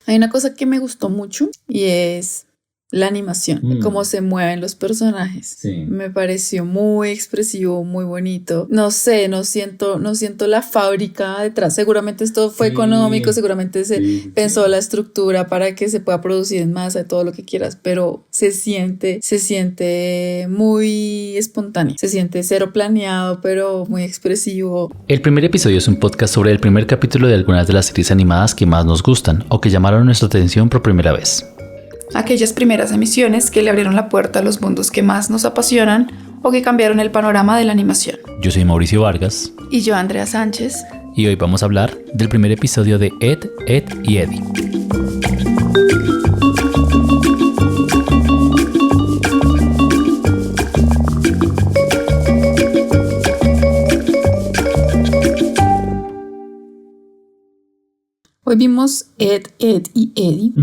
Hay una cosa que me gustó mucho y es la animación, cómo se mueven los personajes. Sí. Me pareció muy expresivo, muy bonito. No sé, no siento la fábrica detrás. Seguramente esto fue económico, seguramente se pensó la estructura para que se pueda producir en masa, todo lo que quieras, pero se siente muy espontáneo. Se siente cero planeado, pero muy expresivo. El primer episodio es un podcast sobre el primer capítulo de algunas de las series animadas que más nos gustan o que llamaron nuestra atención por primera vez. Aquellas primeras emisiones que le abrieron la puerta a los mundos que más nos apasionan o que cambiaron el panorama de la animación. Yo soy Mauricio Vargas. Y yo, Andrea Sánchez. Y hoy vamos a hablar del primer episodio de Ed, Edd y Eddy. Hoy vimos Ed, Edd y Eddy.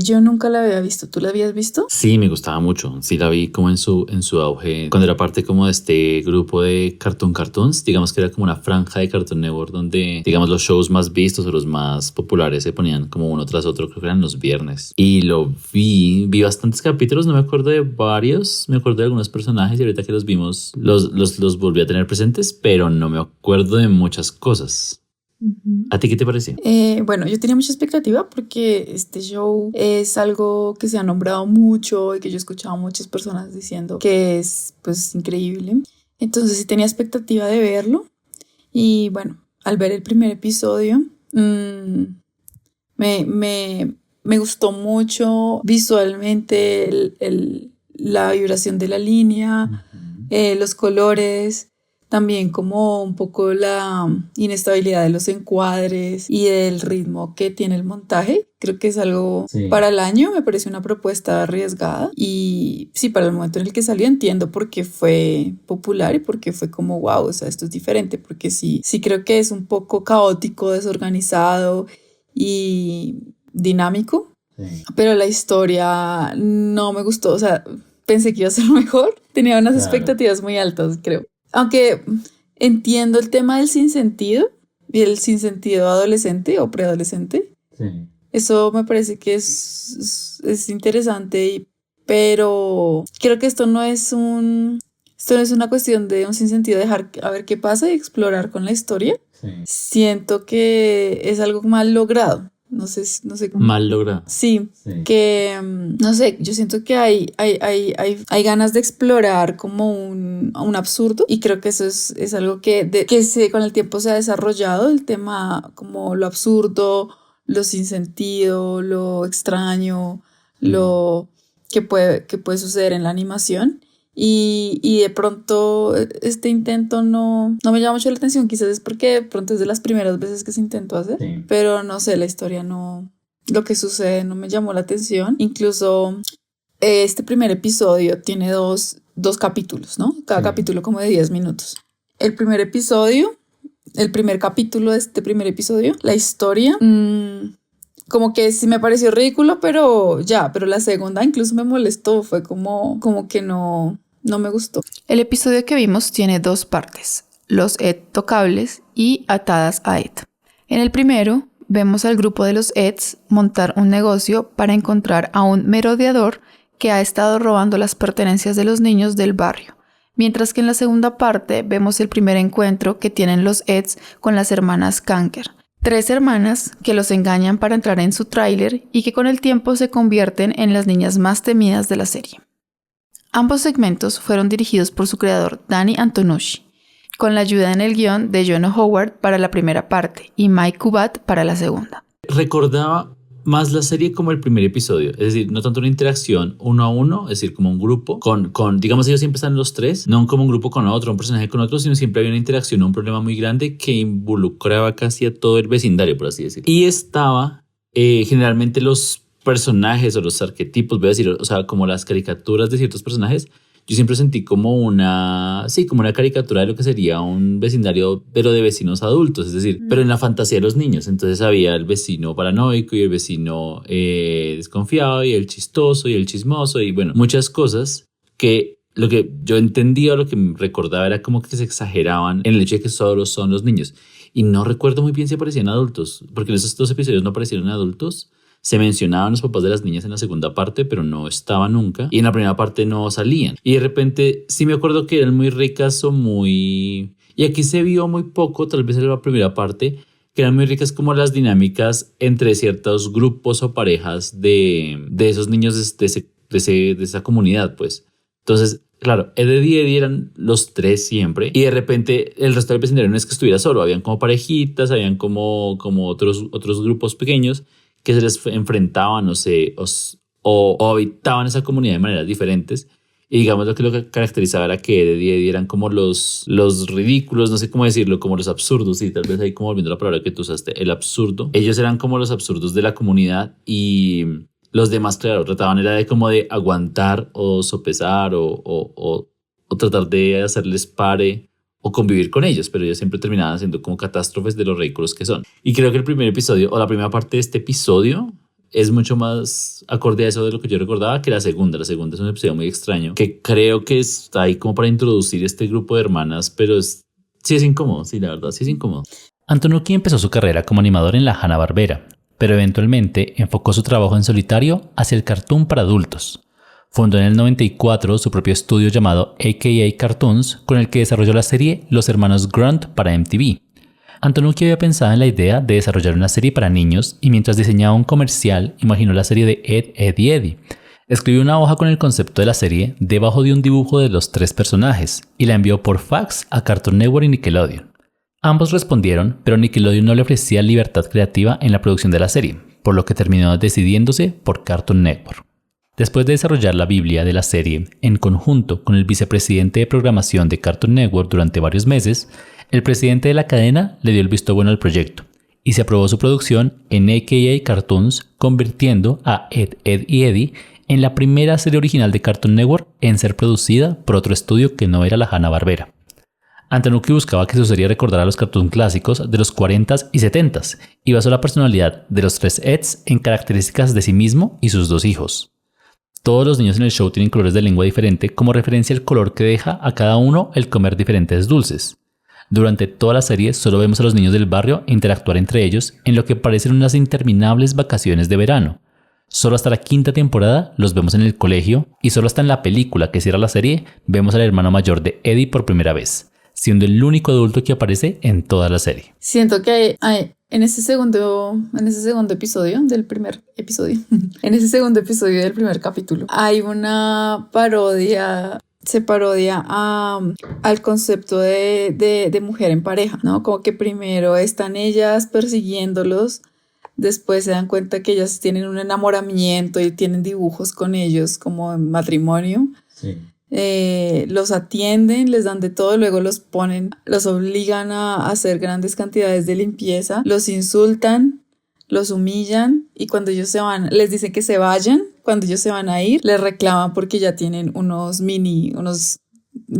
Yo nunca la había visto. ¿Tú la habías visto? Sí, me gustaba mucho. Sí, la vi como en su auge, cuando era parte como de este grupo de Cartoon Cartoons. Digamos que era como una franja de Cartoon Network donde, digamos, los shows más vistos o los más populares se ponían como uno tras otro, creo que eran los viernes. Y lo vi bastantes capítulos, no me acuerdo de varios, me acuerdo de algunos personajes y ahorita que los vimos los volví a tener presentes, pero no me acuerdo de muchas cosas. ¿A ti qué te pareció? Bueno, yo tenía mucha expectativa porque este show es algo que se ha nombrado mucho y que yo he escuchado a muchas personas diciendo que es pues increíble. Entonces sí tenía expectativa de verlo y bueno, al ver el primer episodio me gustó mucho visualmente la vibración de la línea, los colores. También como un poco la inestabilidad de los encuadres y del ritmo que tiene el montaje. Creo que es algo para el año, me parece una propuesta arriesgada. Y sí, para el momento en el que salió entiendo por qué fue popular y por qué fue como wow, o sea, esto es diferente. Porque sí creo que es un poco caótico, desorganizado y dinámico. Sí. Pero la historia no me gustó, o sea, pensé que iba a ser mejor. Tenía unas expectativas muy altas, creo. Aunque entiendo el tema del sinsentido y el sinsentido adolescente o preadolescente. Sí. Eso me parece que es interesante, pero creo que esto no es una cuestión de un sinsentido, dejar a ver qué pasa y explorar con la historia. Sí. Siento que es algo mal logrado. No sé cómo. Mal logrado. Sí, que no sé, yo siento que hay ganas de explorar como un absurdo y creo que eso es algo que con el tiempo se ha desarrollado, el tema como lo absurdo, lo sin sentido, lo extraño, lo que puede suceder en la animación. Y de pronto este intento no me llama mucho la atención, quizás es porque de pronto es de las primeras veces que se intentó hacer, pero no sé, la historia no, lo que sucede no me llamó la atención. Incluso este primer episodio tiene dos capítulos, ¿no? Cada capítulo como de 10 minutos. El primer capítulo de este primer episodio, la historia, como que sí me pareció ridículo, pero la segunda incluso me molestó, fue como que no me gustó. El episodio que vimos tiene dos partes, los Ed tocables y atadas a Ed. En el primero, vemos al grupo de los Eds montar un negocio para encontrar a un merodeador que ha estado robando las pertenencias de los niños del barrio. Mientras que en la segunda parte vemos el primer encuentro que tienen los Eds con las hermanas Kanker. 3 hermanas que los engañan para entrar en su tráiler y que con el tiempo se convierten en las niñas más temidas de la serie. Ambos segmentos fueron dirigidos por su creador Danny Antonucci, con la ayuda en el guión de John Howard para la primera parte y Mike Kubat para la segunda. Recordaba más la serie como el primer episodio, es decir, no tanto una interacción uno a uno, es decir, como un grupo con digamos, ellos siempre están los tres, no como un grupo con otro, un personaje con otro, sino siempre había una interacción, un problema muy grande que involucraba casi a todo el vecindario, por así decirlo. Y estaba generalmente los personajes o los arquetipos, voy a decir, o sea, como las caricaturas de ciertos personajes, yo siempre sentí como una caricatura de lo que sería un vecindario, pero de vecinos adultos, es decir, pero en la fantasía de los niños. Entonces había el vecino paranoico y el vecino desconfiado y el chistoso y el chismoso y bueno, muchas cosas que lo que yo entendía o lo que recordaba era como que se exageraban en el hecho de que solo son los niños. y no recuerdo muy bien si aparecían adultos, porque en esos 2 episodios no aparecieron adultos. Se mencionaban los papás de las niñas en la segunda parte, pero no estaban nunca. Y en la primera parte no salían. Y de repente sí me acuerdo que eran muy ricas o muy... Y aquí se vio muy poco, tal vez en la primera parte, que eran muy ricas como las dinámicas entre ciertos grupos o parejas de esos niños de esa comunidad, pues. Entonces, claro, Ed y Eddie eran los 3 siempre. Y de repente el resto del vecindario no es que estuviera solo. Habían como parejitas, habían como otros grupos pequeños que se les enfrentaban o habitaban esa comunidad de maneras diferentes. Y digamos lo que caracterizaba era que Ed y Eddie eran como los ridículos, no sé cómo decirlo, como los absurdos, y tal vez ahí como volviendo a la palabra que tú usaste, el absurdo. Ellos eran como los absurdos de la comunidad y los demás, claro, trataban era de como de aguantar o sopesar o tratar de hacerles pare o convivir con ellos, pero ellos siempre terminaban siendo como catástrofes de los ridículos que son. Y creo que el primer episodio o la primera parte de este episodio es mucho más acorde a eso de lo que yo recordaba que la segunda. La segunda es un episodio muy extraño que creo que está ahí como para introducir este grupo de hermanas, pero sí es incómodo, sí, la verdad, sí es incómodo. Antonucci empezó su carrera como animador en la Hanna-Barbera, pero eventualmente enfocó su trabajo en solitario hacia el cartoon para adultos. Fundó en el 94 su propio estudio llamado AKA Cartoons, con el que desarrolló la serie Los Hermanos Grunt para MTV. Antonucci había pensado en la idea de desarrollar una serie para niños y mientras diseñaba un comercial y la serie de Ed, Edd y Eddy. Escribió una hoja con el concepto de la serie debajo de un dibujo de los 3 personajes y la envió por fax a Cartoon Network y Nickelodeon. Ambos respondieron, pero Nickelodeon no le ofrecía libertad creativa en la producción de la serie, por lo que terminó decidiéndose por Cartoon Network. Después de desarrollar la Biblia de la serie en conjunto con el vicepresidente de programación de Cartoon Network durante varios meses, el presidente de la cadena le dio el visto bueno al proyecto y se aprobó su producción en AKA Cartoons, convirtiendo a Ed, Edd y Eddy en la primera serie original de Cartoon Network en ser producida por otro estudio que no era la Hanna-Barbera. Antonucci buscaba que su serie recordara los cartoons clásicos de los 40s y 70s y basó la personalidad de los 3 Eds en características de sí mismo y sus 2 hijos. Todos los niños en el show tienen colores de lengua diferente como referencia al color que deja a cada uno el comer diferentes dulces. Durante toda la serie solo vemos a los niños del barrio interactuar entre ellos en lo que parecen unas interminables vacaciones de verano. Solo hasta la 5ª temporada los vemos en el colegio y solo hasta en la película que cierra la serie vemos al hermano mayor de Eddie por primera vez, siendo el único adulto que aparece en toda la serie. Siento que hay en ese segundo episodio del primer episodio, en ese segundo episodio del primer capítulo, hay una parodia. Se parodia al concepto de mujer en pareja, ¿no? Como que primero están ellas persiguiéndolos, después se dan cuenta que ellas tienen un enamoramiento y tienen dibujos con ellos como en matrimonio. Sí. Los atienden, les dan de todo, luego los obligan a hacer grandes cantidades de limpieza, los insultan, los humillan y cuando ellos se van, les dicen que se vayan, cuando ellos se van a ir, les reclaman porque ya tienen unos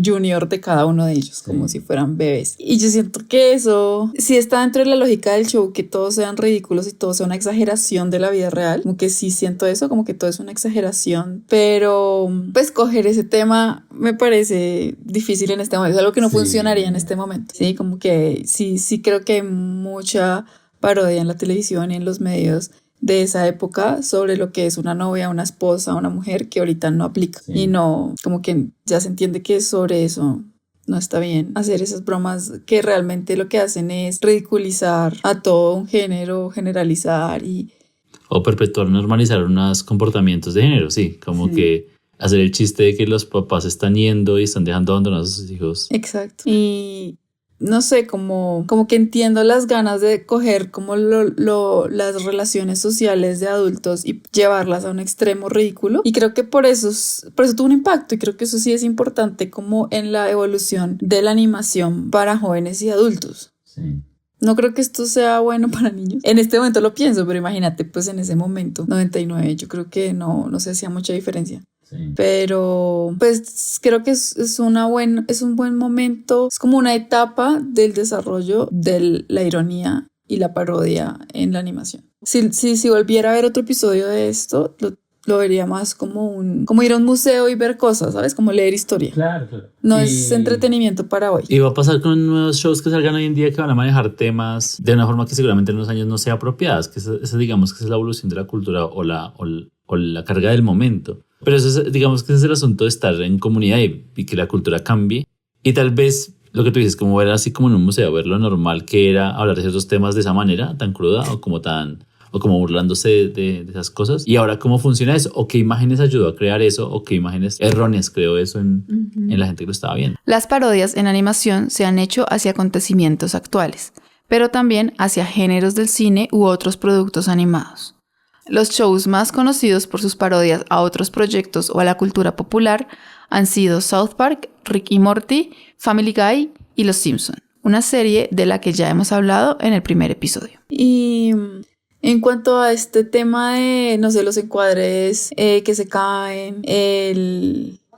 junior de cada uno de ellos, como si fueran bebés. Y yo siento que eso sí está dentro de la lógica del show, que todos sean ridículos y todo sea una exageración de la vida real. Como que sí siento eso, como que todo es una exageración. Pero pues coger ese tema me parece difícil en este momento. Es algo que no funcionaría en este momento. Sí, como que sí creo que hay mucha parodia en la televisión y en los medios de esa época sobre lo que es una novia, una esposa, una mujer que ahorita no aplica. Y no, como que ya se entiende que sobre eso no está bien hacer esas bromas que realmente lo que hacen es ridiculizar a todo un género, generalizar o perpetuar, normalizar unos comportamientos de género, sí, como que hacer el chiste de que los papás están yendo y están dejando abandonados a sus hijos. Exacto. Y no sé, como que entiendo las ganas de coger como las relaciones sociales de adultos y llevarlas a un extremo ridículo. Y creo que por eso tuvo un impacto y creo que eso sí es importante como en la evolución de la animación para jóvenes y adultos. Sí. No creo que esto sea bueno para niños. En este momento lo pienso, pero imagínate, pues en ese momento, 99, yo creo que no se hacía mucha diferencia. Sí. Pero pues creo que es un buen momento, es como una etapa del desarrollo de la ironía y la parodia en la animación. Si volviera a ver otro episodio de esto, lo vería más como ir a un museo y ver cosas, ¿sabes? Como leer historia. Claro. No es entretenimiento para hoy. Y va a pasar con nuevos shows que salgan hoy en día que van a manejar temas de una forma que seguramente en unos años no sea apropiada. Que esa digamos que es la evolución de la cultura o la carga del momento. Pero eso es, digamos que ese es el asunto de estar en comunidad y que la cultura cambie. Y tal vez lo que tú dices, como ver así como en un museo, ver lo normal que era hablar de ciertos temas de esa manera, tan cruda o como burlándose de esas cosas. Y ahora, ¿cómo funciona eso? ¿O qué imágenes ayudó a crear eso? ¿O qué imágenes erróneas creó eso en la gente que lo estaba viendo? Las parodias en animación se han hecho hacia acontecimientos actuales, pero también hacia géneros del cine u otros productos animados. Los shows más conocidos por sus parodias a otros proyectos o a la cultura popular han sido South Park, Rick y Morty, Family Guy y Los Simpson, una serie de la que ya hemos hablado en el primer episodio. Y en cuanto a este tema de, no sé, los encuadres que se caen,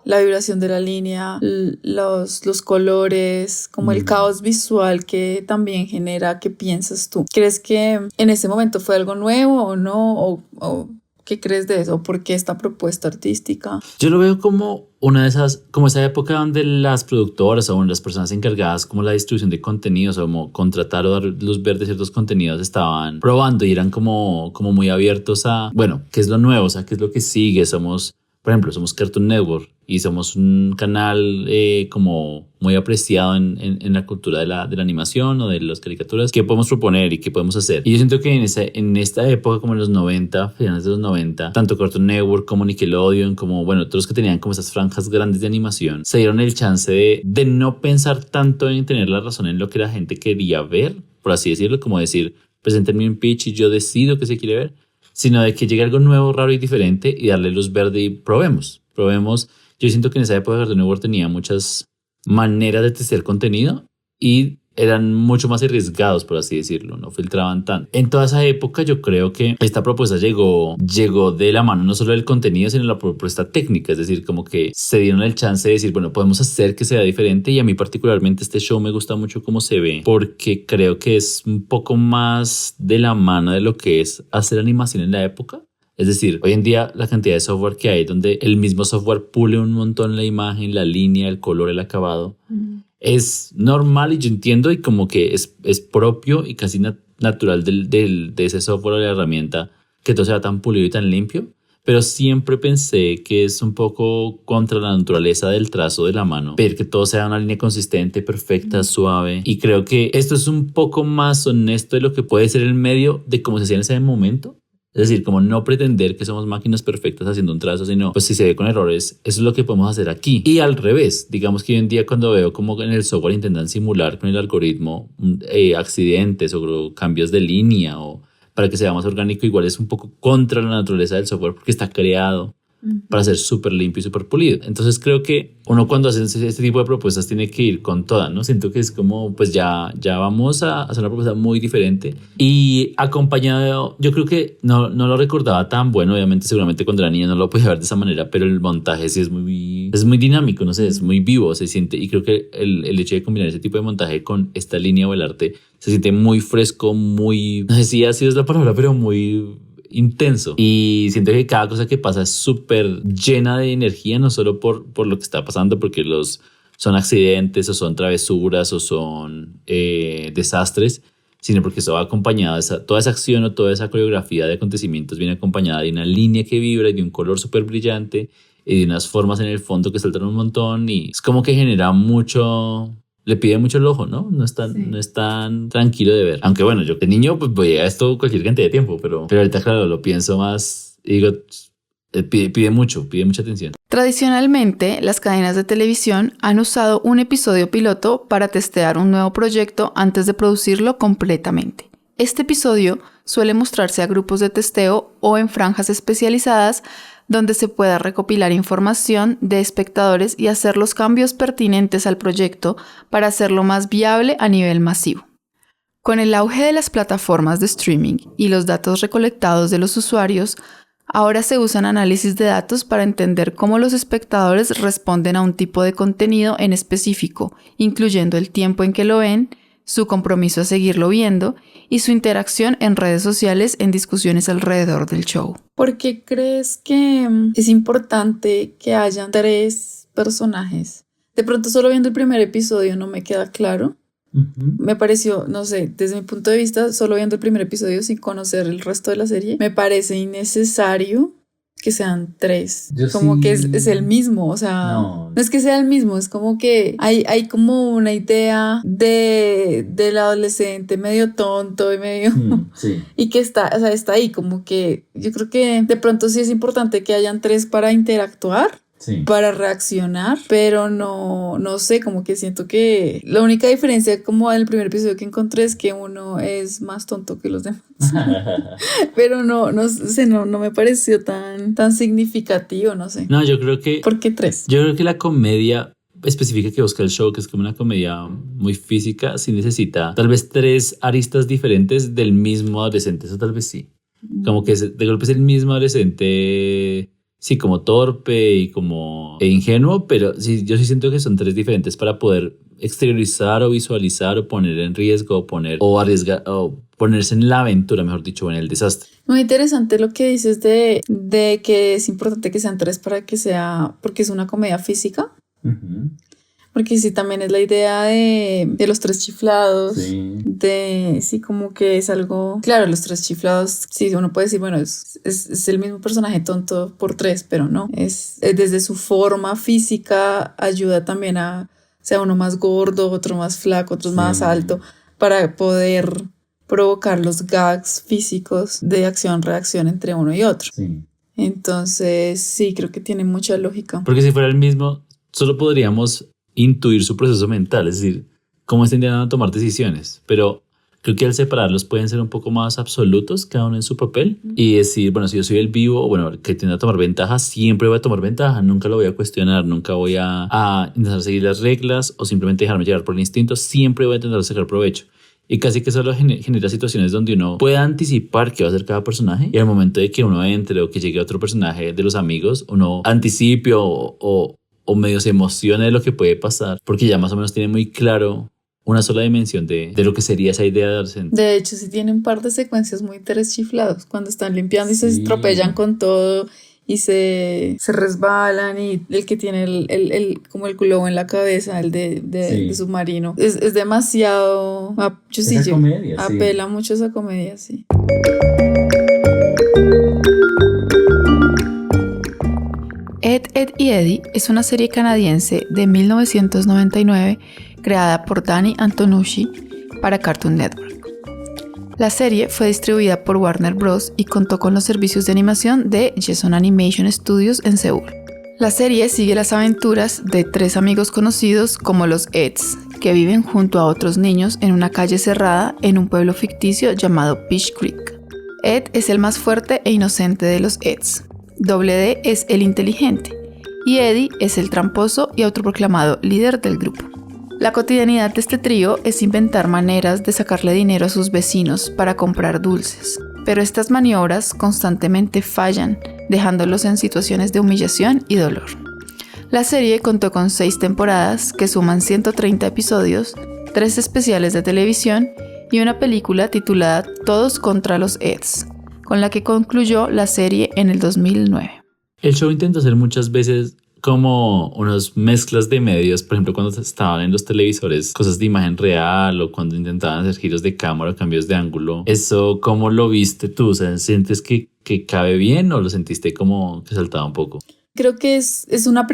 la vibración de la línea, los colores, como el caos visual que también genera, ¿qué piensas tú? ¿Crees que en ese momento fue algo nuevo o no? ¿O qué crees de eso? ¿Por qué esta propuesta artística? Yo lo veo como una de esas, como esa época donde las productoras o las personas encargadas como la distribución de contenidos o como contratar o dar luz verde a ciertos contenidos estaban probando y eran como muy abiertos a, bueno, ¿qué es lo nuevo? O sea, ¿qué es lo que sigue? Por ejemplo, somos Cartoon Network y somos un canal como muy apreciado en la cultura de la animación o de las caricaturas. ¿Qué podemos proponer y qué podemos hacer? Y yo siento que en esta época, como en los 90, finales de los 90, tanto Cartoon Network como Nickelodeon, como bueno, todos los que tenían como esas franjas grandes de animación, se dieron el chance de no pensar tanto en tener la razón en lo que la gente quería ver, por así decirlo, como decir, preséntenme un pitch y yo decido qué se quiere ver, sino de que llegue algo nuevo, raro y diferente y darle luz verde y probemos. Yo siento que en esa época Cartoon Network tenía muchas maneras de testear contenido y eran mucho más arriesgados, por así decirlo, no filtraban tanto. En toda esa época yo creo que esta propuesta llegó de la mano no solo del contenido, sino la propuesta técnica, es decir, como que se dieron el chance de decir, bueno, podemos hacer que sea diferente y a mí particularmente este show me gusta mucho cómo se ve, porque creo que es un poco más de la mano de lo que es hacer animación en la época. Es decir, hoy en día la cantidad de software que hay donde el mismo software pule un montón la imagen, la línea, el color, el acabado, es normal y yo entiendo y como que es propio y casi natural de ese software o de la herramienta que todo sea tan pulido y tan limpio, pero siempre pensé que es un poco contra la naturaleza del trazo de la mano, ver que todo sea una línea consistente, perfecta, suave, y creo que esto es un poco más honesto de lo que puede ser el medio de cómo se hacía en ese momento. Es decir, como no pretender que somos máquinas perfectas haciendo un trazo, sino pues si se ve con errores, eso es lo que podemos hacer aquí. Y al revés, digamos que hoy en día cuando veo como en el software intentan simular con el algoritmo accidentes o cambios de línea o para que sea más orgánico, igual es un poco contra la naturaleza del software porque está creado para ser súper limpio y súper pulido. Entonces creo que uno cuando hace este tipo de propuestas tiene que ir con toda, ¿no? Siento que es como, pues ya vamos a hacer una propuesta muy diferente y acompañado, yo creo que no lo recordaba tan bueno, obviamente seguramente cuando era niña no lo podía ver de esa manera, pero el montaje sí es muy dinámico, no sé, es muy vivo, se siente, y creo que el hecho de combinar ese tipo de montaje con esta línea o el arte se siente muy fresco, muy, no sé si así es la palabra, pero muy intenso, y siento que cada cosa que pasa es súper llena de energía, no solo por lo que está pasando, porque son accidentes o son travesuras o son desastres, sino porque eso va acompañado, toda esa acción o toda esa coreografía de acontecimientos viene acompañada de una línea que vibra y de un color súper brillante y de unas formas en el fondo que saltan un montón, y es como que genera mucho... Le pide mucho el ojo, ¿no? No es tan tranquilo de ver. Aunque bueno, yo de niño pues veía esto cualquier cantidad de tiempo, pero ahorita claro, lo pienso más y digo, pide mucha atención. Tradicionalmente, las cadenas de televisión han usado un episodio piloto para testear un nuevo proyecto antes de producirlo completamente. Este episodio suele mostrarse a grupos de testeo o en franjas especializadas donde se pueda recopilar información de espectadores y hacer los cambios pertinentes al proyecto para hacerlo más viable a nivel masivo. Con el auge de las plataformas de streaming y los datos recolectados de los usuarios, ahora se usan análisis de datos para entender cómo los espectadores responden a un tipo de contenido en específico, incluyendo el tiempo en que lo ven, su compromiso a seguirlo viendo y su interacción en redes sociales en discusiones alrededor del show. ¿Por qué crees que es importante que hayan 3 personajes? De pronto solo viendo el primer episodio no me queda claro. Me pareció, no sé, desde mi punto de vista, solo viendo el primer episodio sin conocer el resto de la serie, me parece innecesario que sean 3. Como que es el mismo, o sea, no es que sea el mismo, es como que hay como una idea del adolescente medio tonto y medio... y que está ahí, como que yo creo que de pronto sí es importante que hayan 3 para interactuar. Sí. Para reaccionar, pero no sé, como que siento que la única diferencia como en el primer episodio que encontré es que uno es más tonto que los demás. Pero no sé, no me pareció tan significativo, no sé. No, yo creo que... ¿Por qué 3? Yo creo que la comedia específica que busca el show, que es como una comedia muy física, sí necesita tal vez 3 aristas diferentes del mismo adolescente, eso tal vez sí. Como que de golpe es el mismo adolescente... Sí, como torpe y como ingenuo, pero sí, yo sí siento que son 3 diferentes para poder exteriorizar o visualizar o poner en riesgo o arriesgar o ponerse en la aventura, mejor dicho, o en el desastre. Muy interesante lo que dices de que es importante que sean 3 para que sea, porque es una comedia física. Porque sí, también es la idea de los 3 chiflados, sí, como que es algo, claro, los 3 chiflados, sí, uno puede decir, bueno, es el mismo personaje tonto por 3, pero no, es desde su forma física ayuda también a, sea uno más gordo, otro más flaco, otro más alto, para poder provocar los gags físicos de acción-reacción entre uno y otro. Entonces, sí, creo que tiene mucha lógica. Porque si fuera el mismo, solo podríamos intuir su proceso mental, es decir, cómo están a tomar decisiones, pero creo que al separarlos pueden ser un poco más absolutos, cada uno en su papel, y decir, bueno, si yo soy el vivo, bueno, que tiende a tomar ventaja, siempre voy a tomar ventaja, nunca lo voy a cuestionar, nunca voy a intentar seguir las reglas o simplemente dejarme llevar por el instinto, siempre voy a intentar sacar provecho. Y casi que solo genera situaciones donde uno puede anticipar qué va a hacer cada personaje y al momento de que uno entre o que llegue otro personaje de los amigos, uno anticipe o medio se emociona de lo que puede pasar, porque ya más o menos tiene muy claro una sola dimensión de lo que sería esa idea de adolescente. De hecho, sí tiene un par de secuencias muy 3 chiflados, cuando están limpiando y se estropellan con todo y se resbalan, y el que tiene el como el globo en la cabeza, el de submarino, es demasiado... Apela mucho a esa comedia, sí. Ed, Edd y Eddy es una serie canadiense de 1999 creada por Danny Antonucci para Cartoon Network. La serie fue distribuida por Warner Bros. Y contó con los servicios de animación de Jason Animation Studios en Seúl. La serie sigue las aventuras de 3 amigos conocidos como los Edds, que viven junto a otros niños en una calle cerrada en un pueblo ficticio llamado Fish Creek. Ed es el más fuerte e inocente de los Edds. Doble D es el inteligente y Eddy es el tramposo y autoproclamado líder del grupo. La cotidianidad de este trío es inventar maneras de sacarle dinero a sus vecinos para comprar dulces, pero estas maniobras constantemente fallan, dejándolos en situaciones de humillación y dolor. La serie contó con 6 temporadas que suman 130 episodios, 3 especiales de televisión y una película titulada Todos contra los Edds, con la que concluyó la serie en el 2009. El show intenta hacer muchas veces como unas mezclas de medios, por ejemplo cuando estaban en los televisores cosas de imagen real o cuando intentaban hacer giros de cámara o cambios de ángulo. ¿Eso cómo lo viste tú? O sea, ¿sientes que cabe bien o lo sentiste como que saltaba un poco? Creo que es un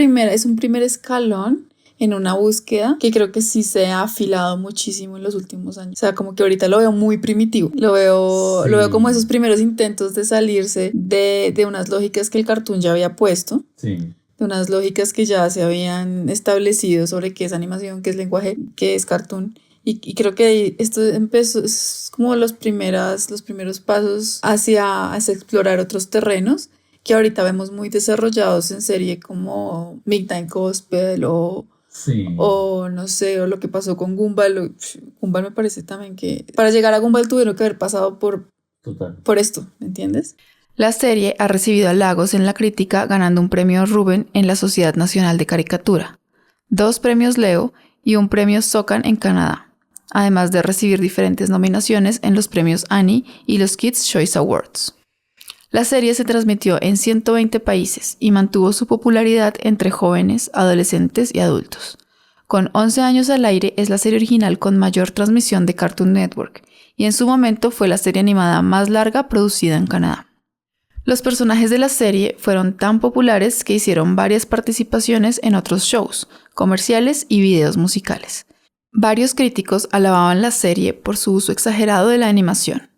primer escalón en una búsqueda que creo que sí se ha afilado muchísimo en los últimos años. O sea, como que ahorita lo veo muy primitivo. Lo veo como esos primeros intentos de salirse de unas lógicas que el cartoon ya había puesto. De unas lógicas que ya se habían establecido sobre qué es animación, qué es lenguaje, qué es cartoon. Y creo que esto empezó, es como los primeros pasos hacia explorar otros terrenos que ahorita vemos muy desarrollados en serie como Midnight Gospel o no sé, o lo que pasó con Gumball. Gumball me parece también que para llegar a Gumball tuvieron que haber pasado por esto, ¿me entiendes? La serie ha recibido halagos en la crítica, ganando un premio Rubén en la Sociedad Nacional de Caricatura, 2 premios Leo y un premio Socan en Canadá. además de recibir diferentes nominaciones en los premios Annie y los Kids' Choice Awards. La serie se transmitió en 120 países y mantuvo su popularidad entre jóvenes, adolescentes y adultos. Con 11 años al aire, es la serie original con mayor transmisión de Cartoon Network y en su momento fue la serie animada más larga producida en Canadá. Los personajes de la serie fueron tan populares que hicieron varias participaciones en otros shows, comerciales y videos musicales. Varios críticos alababan la serie por su uso exagerado de la animación,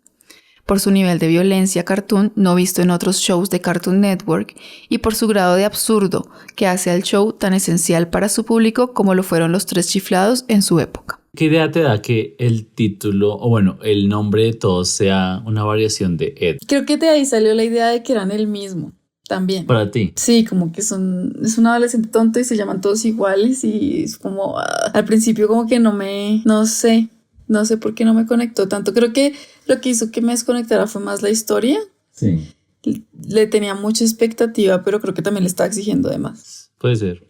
por su nivel de violencia cartoon no visto en otros shows de Cartoon Network y por su grado de absurdo que hace al show tan esencial para su público como lo fueron Los Tres Chiflados en su época. ¿Qué idea te da que el título, o bueno, el nombre de todos sea una variación de Ed? Creo que de ahí salió la idea de que eran el mismo también. Para ti. Sí, como que es un adolescente tonto y se llaman todos iguales y es como al principio como que no sé por qué no me conectó tanto. Creo que lo que hizo que me desconectara fue más la historia. Sí. Le tenía mucha expectativa, pero creo que también le estaba exigiendo de más. Puede ser.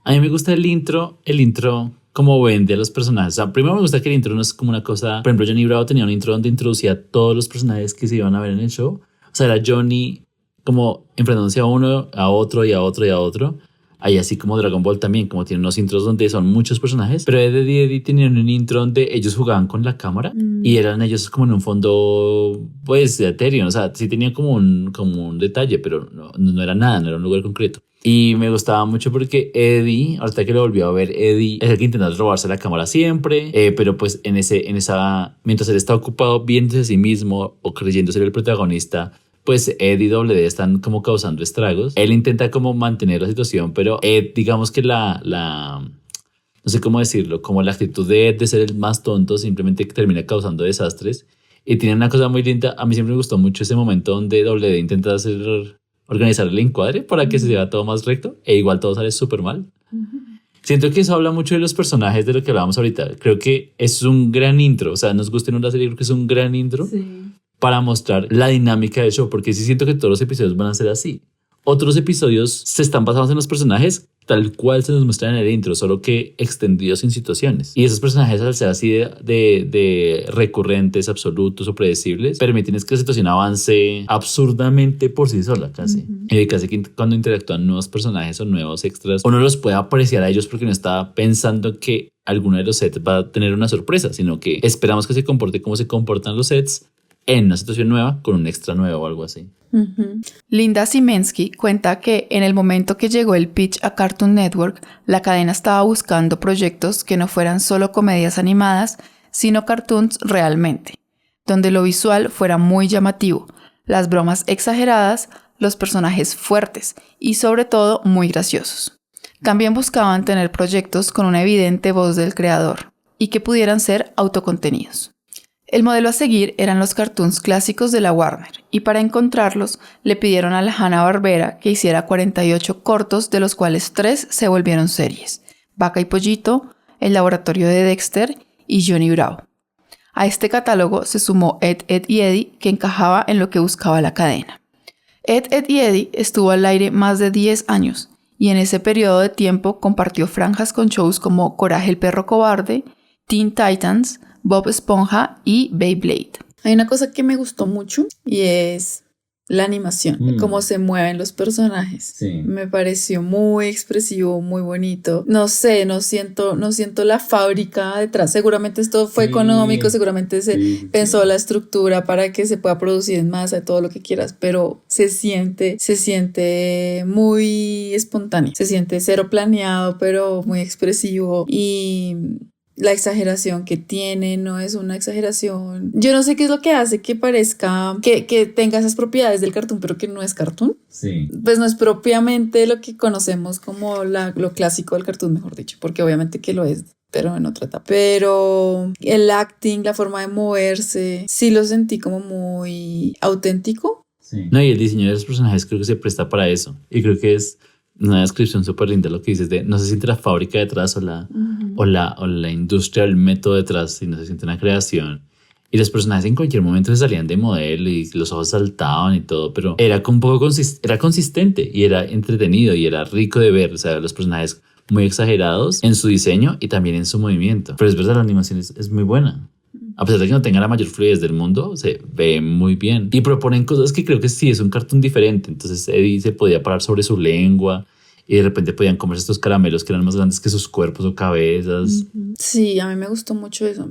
A mí me gusta el intro como vende a los personajes. O sea, primero me gusta que el intro no es como una cosa. Por ejemplo, Johnny Bravo tenía un intro donde introducía a todos los personajes que se iban a ver en el show. O sea, era Johnny como enfrentándose a uno, a otro y a otro y a otro. Ahí así como Dragon Ball también, como tiene unos intros donde son muchos personajes. Pero Ed y Eddie tenían un intro donde ellos jugaban con la cámara y eran ellos como en un fondo, pues, de etéreo. O sea, sí tenía como un detalle, pero no era nada, no era un lugar concreto. Y me gustaba mucho porque Eddie, ahorita que lo volví a ver, Eddie es el que intenta robarse la cámara siempre, pero pues mientras él está ocupado viéndose a sí mismo o creyendo ser el protagonista, pues Ed y Double D están como causando estragos. Él intenta como mantener la situación, pero Ed, digamos que no sé cómo decirlo, como la actitud de Ed de ser el más tonto simplemente termina causando desastres. Y tiene una cosa muy linda, a mí siempre me gustó mucho ese momento donde Double D intenta organizar el encuadre para que se vea todo más recto e igual todo sale súper mal. Siento que eso habla mucho de los personajes de lo que hablábamos ahorita. Creo que es un gran intro, o sea, nos gusta en una serie, creo que es un gran intro para mostrar la dinámica del show, porque sí siento que todos los episodios van a ser así. Otros episodios se están basados en los personajes tal cual se nos muestra en el intro, solo que extendidos en situaciones. Y esos personajes, al ser así de recurrentes, absolutos o predecibles, permiten que la situación avance absurdamente por sí sola, casi. Casi que cuando interactúan nuevos personajes o nuevos extras, uno los puede apreciar a ellos porque no está pensando que alguno de los sets va a tener una sorpresa, sino que esperamos que se comporte como se comportan los sets en una situación nueva con un extra nuevo o algo así. Linda Simensky cuenta que en el momento que llegó el pitch a Cartoon Network, la cadena estaba buscando proyectos que no fueran solo comedias animadas, sino cartoons realmente, donde lo visual fuera muy llamativo, las bromas exageradas, los personajes fuertes y sobre todo muy graciosos. También buscaban tener proyectos con una evidente voz del creador y que pudieran ser autocontenidos. El modelo a seguir eran los cartoons clásicos de la Warner, y para encontrarlos le pidieron a la Hanna-Barbera que hiciera 48 cortos, de los cuales 3 se volvieron series: Vaca y Pollito, El Laboratorio de Dexter y Johnny Bravo. A este catálogo se sumó Ed, Edd y Eddy, que encajaba en lo que buscaba la cadena. Ed, Edd y Eddy estuvo al aire más de 10 años, y en ese periodo de tiempo compartió franjas con shows como Coraje el Perro Cobarde, Teen Titans, Bob Esponja y Beyblade. Hay una cosa que me gustó mucho y es la animación, cómo se mueven los personajes. Sí. Me pareció muy expresivo, muy bonito. No sé, no siento la fábrica detrás. Seguramente esto fue económico, seguramente se pensó la estructura para que se pueda producir en masa, todo lo que quieras, pero se siente muy espontáneo. Se siente cero planeado, pero muy expresivo, y la exageración que tiene no es una exageración. Yo no sé qué es lo que hace que parezca que tenga esas propiedades del cartoon, pero que no es cartoon. Sí. Pues no es propiamente lo que conocemos como lo clásico del cartoon, mejor dicho, porque obviamente que lo es, pero en otra etapa. Pero el acting, la forma de moverse, sí lo sentí como muy auténtico. Sí. No, y el diseño de los personajes creo que se presta para eso. Y creo que es una descripción súper linda lo que dices de no se siente la fábrica detrás o la industria o el método detrás, sino se siente una creación. Y los personajes en cualquier momento se salían de modelo y los ojos saltaban y todo, pero era un poco era consistente y era entretenido y era rico de ver. O sea, los personajes muy exagerados en su diseño y también en su movimiento. Pero es verdad, la animación es muy buena. A pesar de que no tenga la mayor fluidez del mundo, se ve muy bien. Y proponen cosas que creo que sí, es un cartoon diferente. Entonces Eddie se podía parar sobre su lengua y de repente podían comerse estos caramelos que eran más grandes que sus cuerpos o cabezas. Sí, a mí me gustó mucho eso.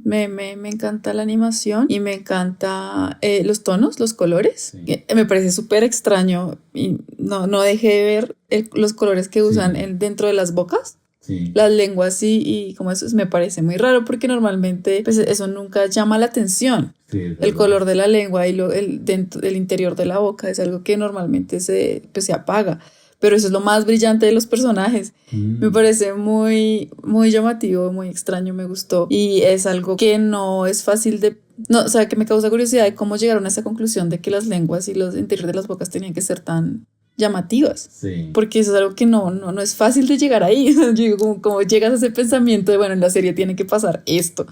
Me encanta la animación y me encanta los tonos, los colores. Sí. Me parece súper extraño y no dejé de ver los colores que usan dentro de las bocas. Sí. Las lenguas y como eso me parece muy raro porque normalmente pues, eso nunca llama la atención. Sí, el color de la lengua y el interior de la boca es algo que normalmente se apaga. Pero eso es lo más brillante de los personajes. Me parece muy, muy llamativo, muy extraño, me gustó. Y es algo que no es fácil o sea, que me causa curiosidad de cómo llegaron a esa conclusión de que las lenguas y los interiores de las bocas tenían que ser tan llamativas. Sí. Porque eso es algo que no es fácil de llegar ahí. Yo digo, como llegas a ese pensamiento de, bueno, en la serie tiene que pasar esto.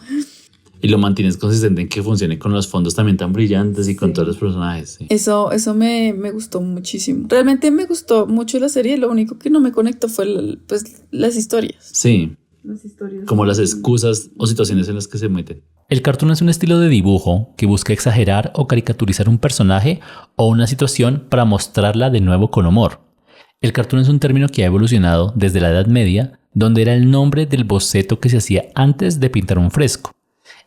Y lo mantienes consistente en que funcione con los fondos también tan brillantes y con todos los personajes. Sí. Eso me gustó muchísimo. Realmente me gustó mucho la serie. Lo único que no me conectó fue las historias. Sí. Las historias. Como las excusas o situaciones en las que se meten. El cartoon es un estilo de dibujo que busca exagerar o caricaturizar un personaje o una situación para mostrarla de nuevo con humor. El cartoon es un término que ha evolucionado desde la Edad Media, donde era el nombre del boceto que se hacía antes de pintar un fresco.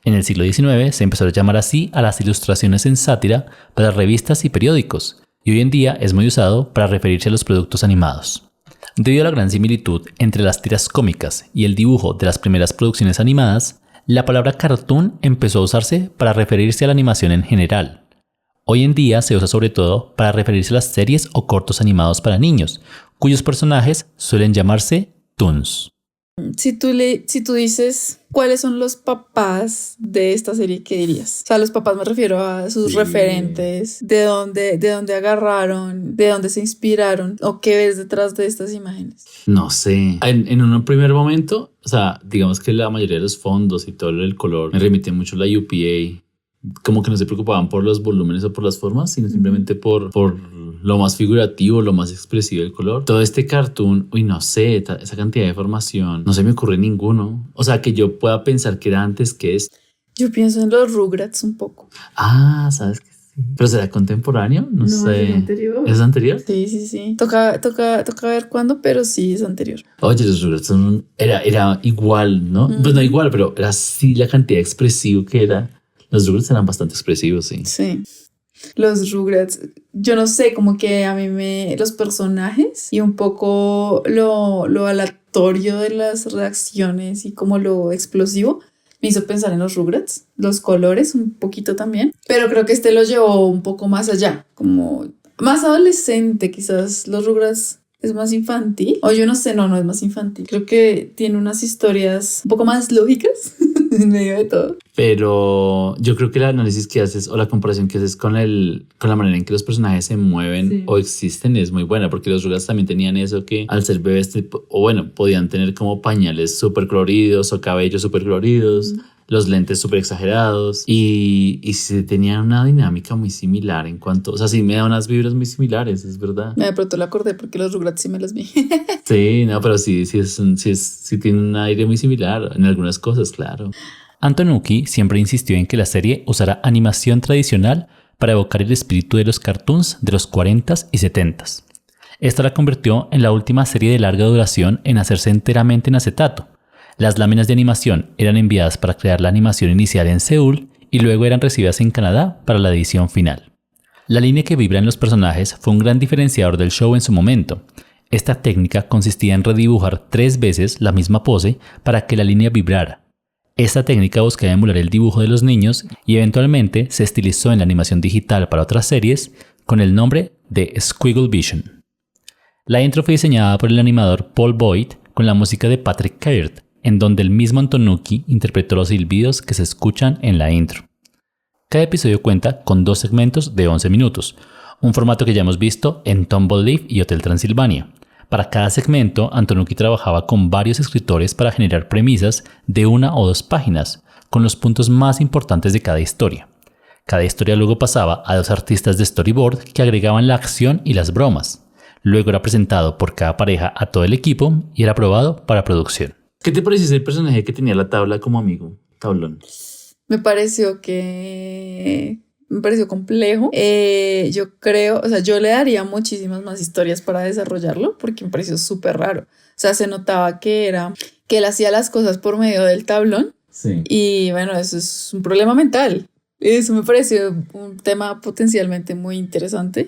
En el siglo XIX se empezó a llamar así a las ilustraciones en sátira para revistas y periódicos, y hoy en día es muy usado para referirse a los productos animados. Debido a la gran similitud entre las tiras cómicas y el dibujo de las primeras producciones animadas, la palabra cartoon empezó a usarse para referirse a la animación en general. Hoy en día se usa sobre todo para referirse a las series o cortos animados para niños, cuyos personajes suelen llamarse toons. Si tú dices cuáles son los papás de esta serie, ¿qué dirías? O sea, los papás me refiero a sus referentes, de dónde agarraron, de dónde se inspiraron, o qué ves detrás de estas imágenes. No sé. En un primer momento, o sea, digamos que la mayoría de los fondos y todo el color me remite mucho a la UPA. Como que no se preocupaban por los volúmenes o por las formas, sino simplemente por lo más figurativo, lo más expresivo del color. Todo este cartoon, no sé, esa cantidad de información, no se me ocurre ninguno. O sea, que yo pueda pensar que era antes que esto. Yo pienso en los Rugrats un poco. Ah, ¿sabes qué? Sí. ¿Pero será contemporáneo? No sé. ¿Es anterior? ¿Es anterior? Sí. Toca ver cuándo, pero sí es anterior. Oye, los Rugrats era igual, ¿no? Pues no igual, pero era así la cantidad de expresivo que era. Los Rugrats eran bastante expresivos, sí. Sí. Los Rugrats, yo no sé, como que a mí los personajes y un poco lo aleatorio de las reacciones y como lo explosivo me hizo pensar en los Rugrats, los colores un poquito también, pero creo que lo llevó un poco más allá, como más adolescente quizás. Los Rugrats es más infantil, o yo no sé, no es más infantil, creo que tiene unas historias un poco más lógicas en medio de todo. Pero yo creo que el análisis que haces o la comparación que haces con la manera en que los personajes se mueven o existen es muy buena, porque los Rugrats también tenían eso que al ser bebés, podían tener como pañales súper coloridos o cabellos súper coloridos, los lentes súper exagerados y sí tenían una dinámica muy similar en cuanto, o sea, sí me da unas vibras muy similares, es verdad. De pronto la acordé porque los Rugrats sí me las vi. Sí, no, pero sí tiene un aire muy similar en algunas cosas, claro. Antonucci siempre insistió en que la serie usara animación tradicional para evocar el espíritu de los cartoons de los 40s y 70s. Esta la convirtió en la última serie de larga duración en hacerse enteramente en acetato. Las láminas de animación eran enviadas para crear la animación inicial en Seúl y luego eran recibidas en Canadá para la edición final. La línea que vibra en los personajes fue un gran diferenciador del show en su momento. Esta técnica consistía en redibujar 3 veces la misma pose para que la línea vibrara. Esta técnica buscaba emular el dibujo de los niños y eventualmente se estilizó en la animación digital para otras series con el nombre de Squiggle Vision. La intro fue diseñada por el animador Paul Boyd con la música de Patrick Caird, en donde el mismo Antonucci interpretó los silbidos que se escuchan en la intro. Cada episodio cuenta con 2 segmentos de 11 minutos, un formato que ya hemos visto en Tumble Leaf y Hotel Transilvania. Para cada segmento, Antonucci trabajaba con varios escritores para generar premisas de 1 o 2 páginas, con los puntos más importantes de cada historia. Cada historia luego pasaba a 2 artistas de storyboard que agregaban la acción y las bromas. Luego era presentado por cada pareja a todo el equipo y era aprobado para producción. ¿Qué te pareció ese personaje que tenía la tabla como amigo? Tablón. Me pareció complejo. Yo creo, o sea, yo le daría muchísimas más historias para desarrollarlo porque me pareció súper raro. O sea, se notaba que él hacía las cosas por medio del tablón. Sí. Y bueno, eso es un problema mental. Eso me pareció un tema potencialmente muy interesante.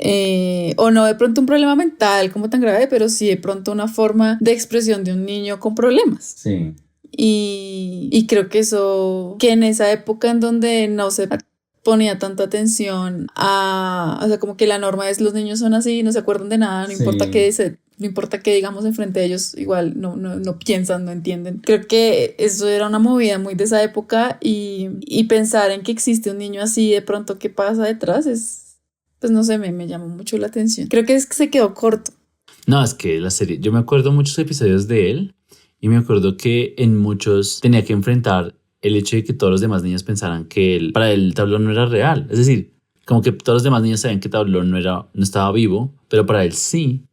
O no de pronto un problema mental como tan grave, pero sí de pronto una forma de expresión de un niño con problemas. Sí. Y creo que eso, que en esa época en donde no se ponía tanta atención o sea, como que la norma es los niños son así, no se acuerdan de nada, no importa qué digamos enfrente de ellos, igual no piensan, no entienden. Creo que eso era una movida muy de esa época y pensar en que existe un niño así de pronto qué pasa detrás pues no sé, me llamó mucho la atención. Creo que se quedó corto. No, es que la serie, yo me acuerdo muchos episodios de él y me acuerdo que en muchos tenía que enfrentar el hecho de que todos los demás niños pensaran que para él el tablón no era real. Es decir, como que todos los demás niños sabían que tablón no estaba vivo, pero para él sí.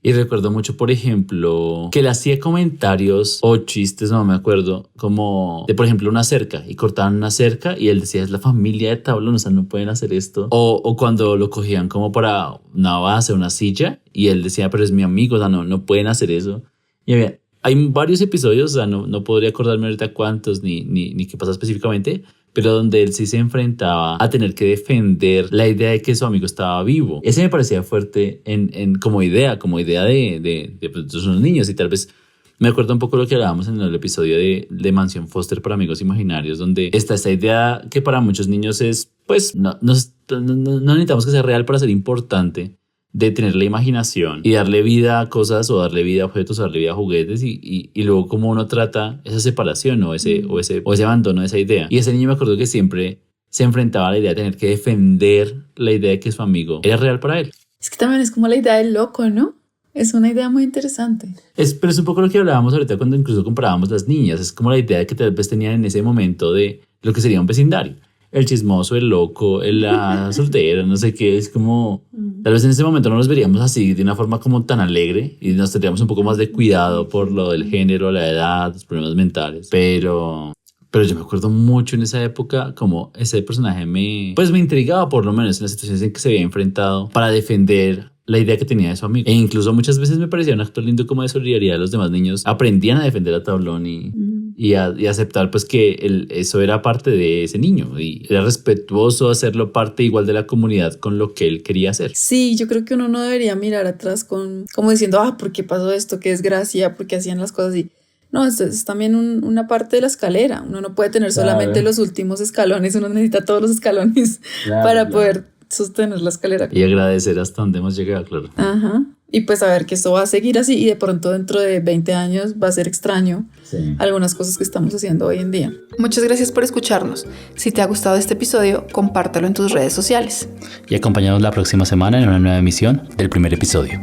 Y recuerdo mucho, por ejemplo, que él hacía comentarios o chistes, no me acuerdo, como de, por ejemplo, una cerca, y cortaban una cerca y él decía, es la familia de tablón, o sea, no pueden hacer esto. O cuando lo cogían como para una base, una silla, y él decía, pero es mi amigo, o sea, no pueden hacer eso. Y hay varios episodios, o sea, no podría acordarme ahorita cuántos ni qué pasa específicamente, pero donde él sí se enfrentaba a tener que defender la idea de que su amigo estaba vivo. Ese me parecía fuerte como idea de unos niños, y tal vez me acuerdo un poco lo que hablábamos en el episodio de Mansión Foster para amigos imaginarios, donde está esta idea que para muchos niños es, pues, no necesitamos que sea real para ser importante, de tener la imaginación y darle vida a cosas o darle vida a objetos o darle vida a juguetes y luego cómo uno trata esa separación o ese abandono de esa idea. Y ese niño me acuerdo que siempre se enfrentaba a la idea de tener que defender la idea de que su amigo era real para él. Es que también es como la idea del loco, ¿no? Es una idea muy interesante. Pero es un poco lo que hablábamos ahorita cuando incluso comparábamos las niñas. Es como la idea que tal vez tenían en ese momento de lo que sería un vecindario. El chismoso, el loco, la soltera, no sé qué. Es como, tal vez en ese momento no nos veríamos así de una forma como tan alegre y nos tendríamos un poco más de cuidado por lo del género, la edad, los problemas mentales. Pero yo me acuerdo mucho en esa época como ese personaje me intrigaba, por lo menos en las situaciones en que se había enfrentado para defender la idea que tenía de su amigo. E incluso muchas veces me parecía un acto lindo como de solidaridad. Los demás niños aprendían a defender a Tablón y aceptar pues que eso era parte de ese niño y era respetuoso hacerlo parte igual de la comunidad con lo que él quería hacer. Sí, yo creo que uno no debería mirar atrás como diciendo, ¿por qué pasó esto? ¿Qué desgracia? ¿Por qué hacían las cosas así? No, esto es también una parte de la escalera. Uno no puede tener solamente los últimos escalones, uno necesita todos los escalones para poder sostener la escalera. Y agradecer hasta donde hemos llegado, claro. Ajá. Y pues saber que esto va a seguir así y de pronto dentro de 20 años va a ser extraño algunas cosas que estamos haciendo hoy en día. Muchas gracias por escucharnos. Si te ha gustado este episodio, compártelo en tus redes sociales. Y acompáñanos la próxima semana en una nueva emisión del primer episodio.